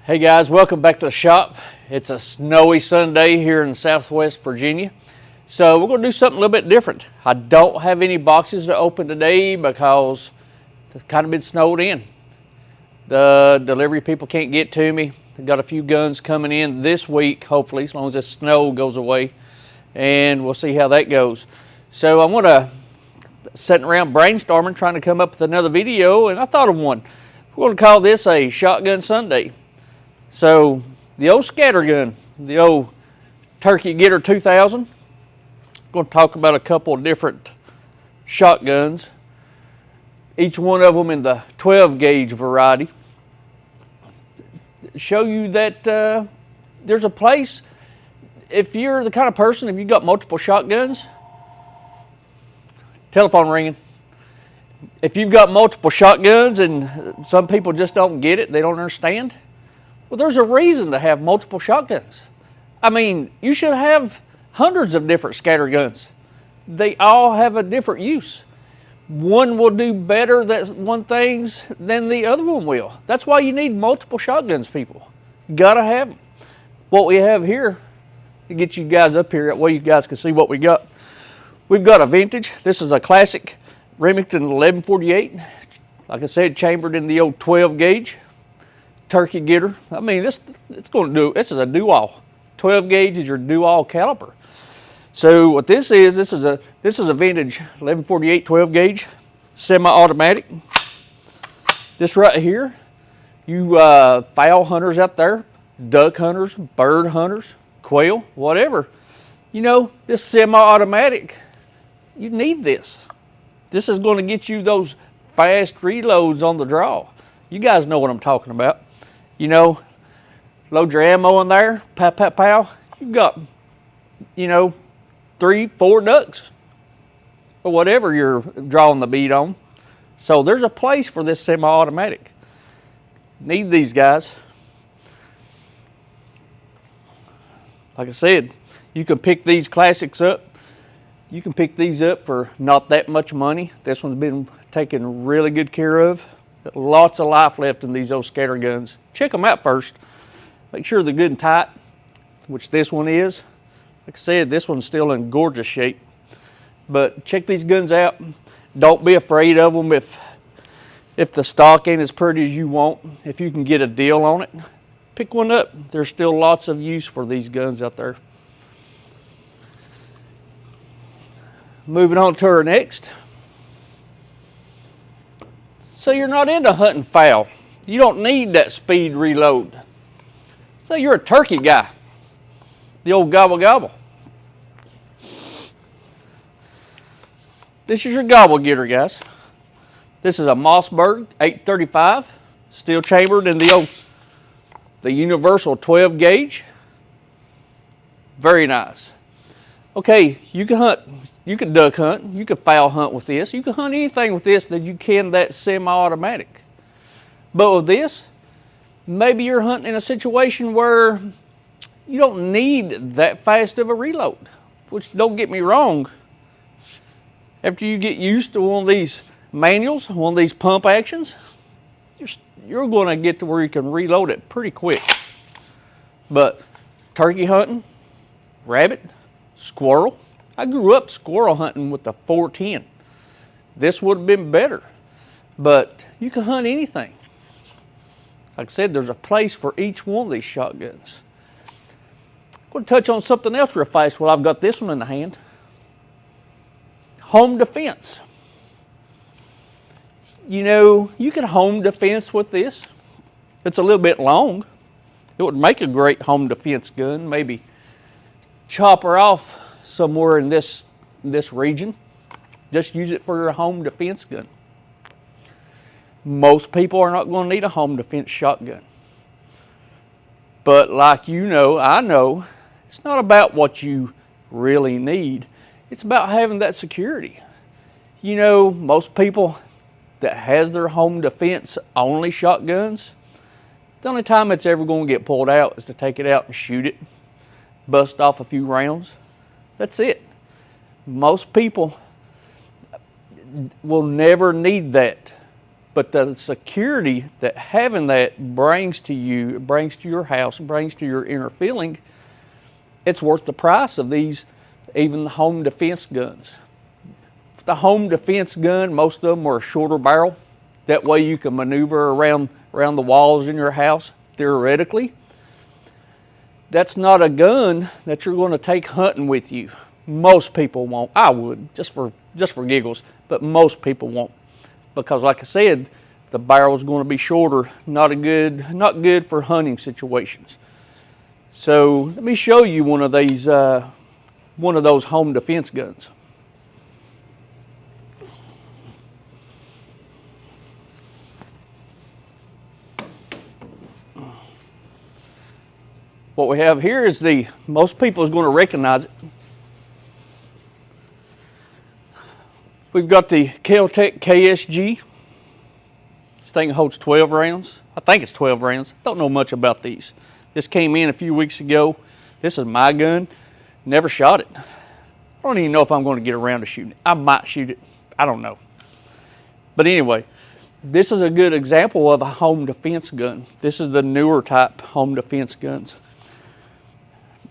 Hey guys, welcome back to the shop. It's a snowy Sunday here in Southwest Virginia. So we're going to do something a little bit different. I don't have any boxes to open today because it's kind of been snowed in. The delivery people can't get to me. They've got a few guns coming in this week, hopefully, as long as this snow goes away. And we'll see how that goes. So I'm going to sitting around brainstorming, trying to come up with another video, and I thought of one. We're going to call this a Shotgun Sunday. So the old scatter gun, the old Turkey Getter 2000. I'm going to talk about a couple of different shotguns, each one of them in the 12 gauge variety. Show you that there's a place, if you're the kind of person, if you've got multiple shotguns, telephone ringing. If you've got multiple shotguns and some people just don't get it, they don't understand, well, there's a reason to have multiple shotguns. I mean, you should have hundreds of different scatter guns. They all have a different use. One will do better at one things than the other one will. That's why you need multiple shotguns, people. You gotta have them. What we have here, to get you guys up here, that way you guys can see what we got. We've got a vintage. This is a classic Remington 1148. Like I said, chambered in the old 12 gauge. Turkey Getter. I mean, this is a do-all. 12 gauge is your do-all caliber. So what this is a vintage 1148 12 gauge semi-automatic. This right here, you fowl hunters out there, duck hunters, bird hunters, quail, whatever. You know, this semi-automatic, you need this. This is going to get you those fast reloads on the draw. You guys know what I'm talking about. You know, load your ammo in there, pow, pow, pow. You've got, you know, 3-4 ducks or whatever you're drawing the bead on. So there's a place for this semi-automatic. Need these guys. Like I said, you can pick these classics up. You can pick these up for not that much money. This one's been taken really good care of. Got lots of life left in these old scatter guns. Check them out first. Make sure they're good and tight, which this one is. Like I said, this one's still in gorgeous shape. But check these guns out. Don't be afraid of them if the stock ain't as pretty as you want. If you can get a deal on it, pick one up. There's still lots of use for these guns out there. Moving on to our next. So you're not into hunting fowl. You don't need that speed reload. So you're a turkey guy. The old gobble gobble. This is your gobble getter, guys. This is a Mossberg 835, steel chambered in the universal 12 gauge. Very nice. Okay, you can hunt. You can duck hunt, you can fowl hunt with this. You can hunt anything with this that you can that semi-automatic. But with this, maybe you're hunting in a situation where you don't need that fast of a reload. Which, don't get me wrong, after you get used to one of these manuals, one of these pump actions, you're going to get to where you can reload it pretty quick. But turkey hunting, rabbit, squirrel. I grew up squirrel hunting with the 410. This would have been better, but you can hunt anything. Like I said, there's a place for each one of these shotguns. I'm going to touch on something else real fast while I've got this one in the hand. Home defense. You know, you can home defense with this. It's a little bit long. It would make a great home defense gun. Maybe chop her off somewhere in this region. Just use it for your home defense gun. Most people are not going to need a home defense shotgun. But like you know, I know, it's not about what you really need. It's about having that security. You know, most people that has their home defense only shotguns, the only time it's ever going to get pulled out is to take it out and shoot it, bust off a few rounds. That's it. Most people will never need that But the security that having that brings to you, brings to your house, brings to your inner feeling, it's worth the price of these, even the home defense guns. The home defense gun, most of them are a shorter barrel. That way you can maneuver around the walls in your house, theoretically. That's not a gun that you're going to take hunting with you. Most people won't. I would, just for giggles, but most people won't. Because like I said, the barrel is going to be shorter, not good for hunting situations. So let me show you one of those home defense guns. What we have here is most people is going to recognize it. We've got the KelTec KSG. This thing holds 12 rounds. I think it's 12 rounds. Don't know much about these. This came in a few weeks ago. This is my gun. Never shot it. I don't even know if I'm going to get around to shooting it. I might shoot it. I don't know. But anyway, this is a good example of a home defense gun. This is the newer type home defense guns.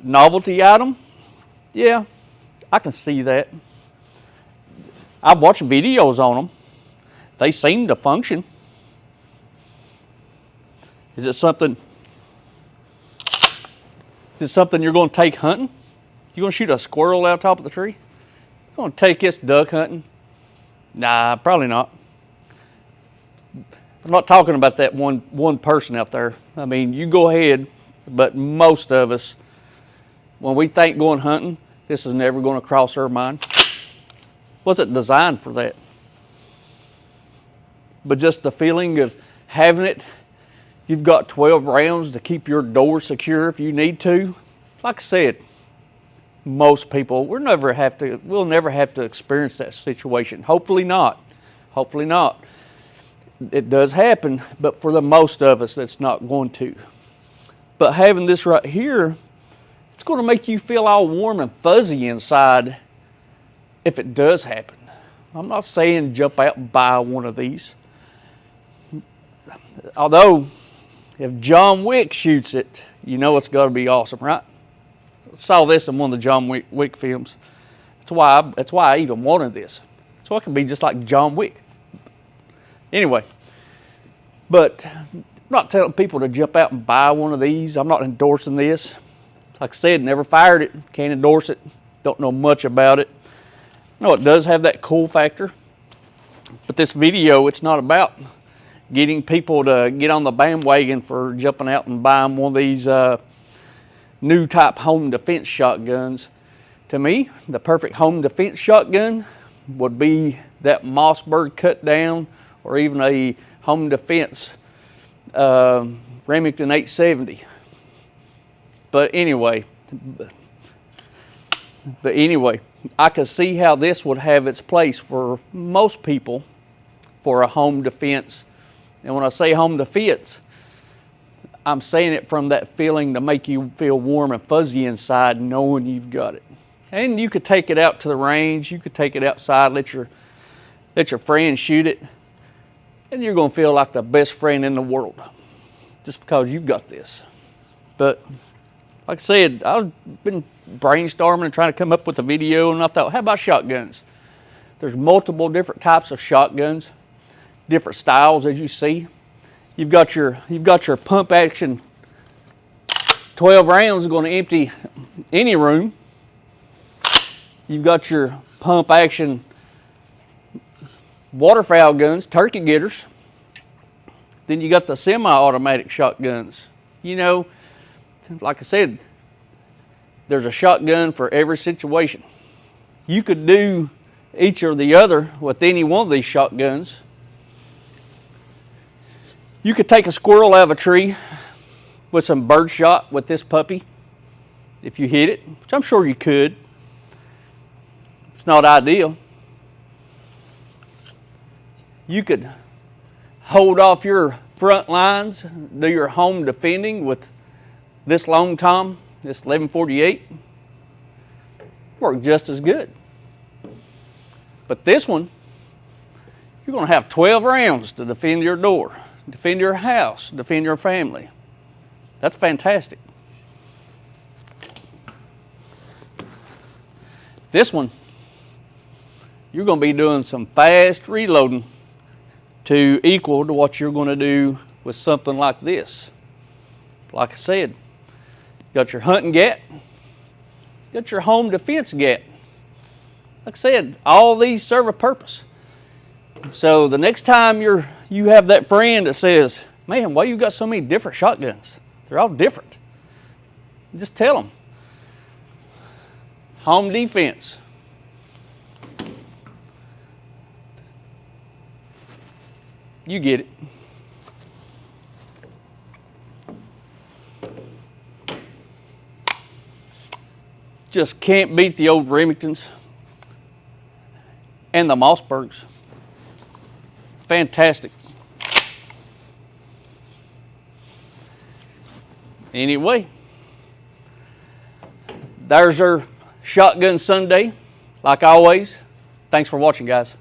Novelty item? Yeah, I can see that. I've watched videos on them. They seem to function. Is it something you're going to take hunting? You going to shoot a squirrel out top of the tree? You going to take this duck hunting? Nah, probably not. I'm not talking about that one person out there. I mean, you go ahead, but most of us, when we think going hunting, this is never going to cross our mind. Wasn't designed for that. But just the feeling of having it, you've got 12 rounds to keep your door secure if you need to. Like I said, most people, we'll never have to experience that situation. Hopefully not. Hopefully not. It does happen, but for the most of us, that's not going to. But having this right here, it's going to make you feel all warm and fuzzy inside if it does happen. I'm not saying jump out and buy one of these. Although, if John Wick shoots it, you know it's got to be awesome, right? I saw this in one of the John Wick films. That's why I even wanted this. So I can be just like John Wick. Anyway, but I'm not telling people to jump out and buy one of these. I'm not endorsing this. Like I said, never fired it, can't endorse it, don't know much about it. No, it does have that cool factor. But this video, it's not about getting people to get on the bandwagon for jumping out and buying one of these new type home defense shotguns. To me, the perfect home defense shotgun would be that Mossberg cut down, or even a home defense Remington 870. But anyway, I could see how this would have its place for most people for a home defense. And when I say home defense, I'm saying it from that feeling to make you feel warm and fuzzy inside knowing you've got it. And you could take it out to the range, you could take it outside, let your friend shoot it, and you're going to feel like the best friend in the world just because you've got this. But like I said, I've been brainstorming and trying to come up with a video, and I thought, how about shotguns? There's multiple different types of shotguns, different styles as you see. You've got your pump action 12 rounds going to empty any room. You've got your pump action waterfowl guns, turkey getters. Then you got the semi-automatic shotguns. You know, like I said, there's a shotgun for every situation. You could do each or the other with any one of these shotguns. You could take a squirrel out of a tree with some bird shot with this puppy if you hit it, which I'm sure you could. It's not ideal. You could hold off your front lines, do your home defending with this long tom, this 1148, work just as good. But this one, You're going to have 12 rounds to defend your door, defend your house, defend your family. That's fantastic. This one, you're going to be doing some fast reloading to equal to what you're going to do with something like this. Like I said, you got your hunting gat, you got your home defense gat. Like I said, all these serve a purpose. So the next time you have that friend that says, man, why you got so many different shotguns? They're all different. Just tell them. Home defense. You get it. Just can't beat the old Remingtons and the Mossbergs. Fantastic. Anyway, there's our Shotgun Sunday. Like always, thanks for watching, guys.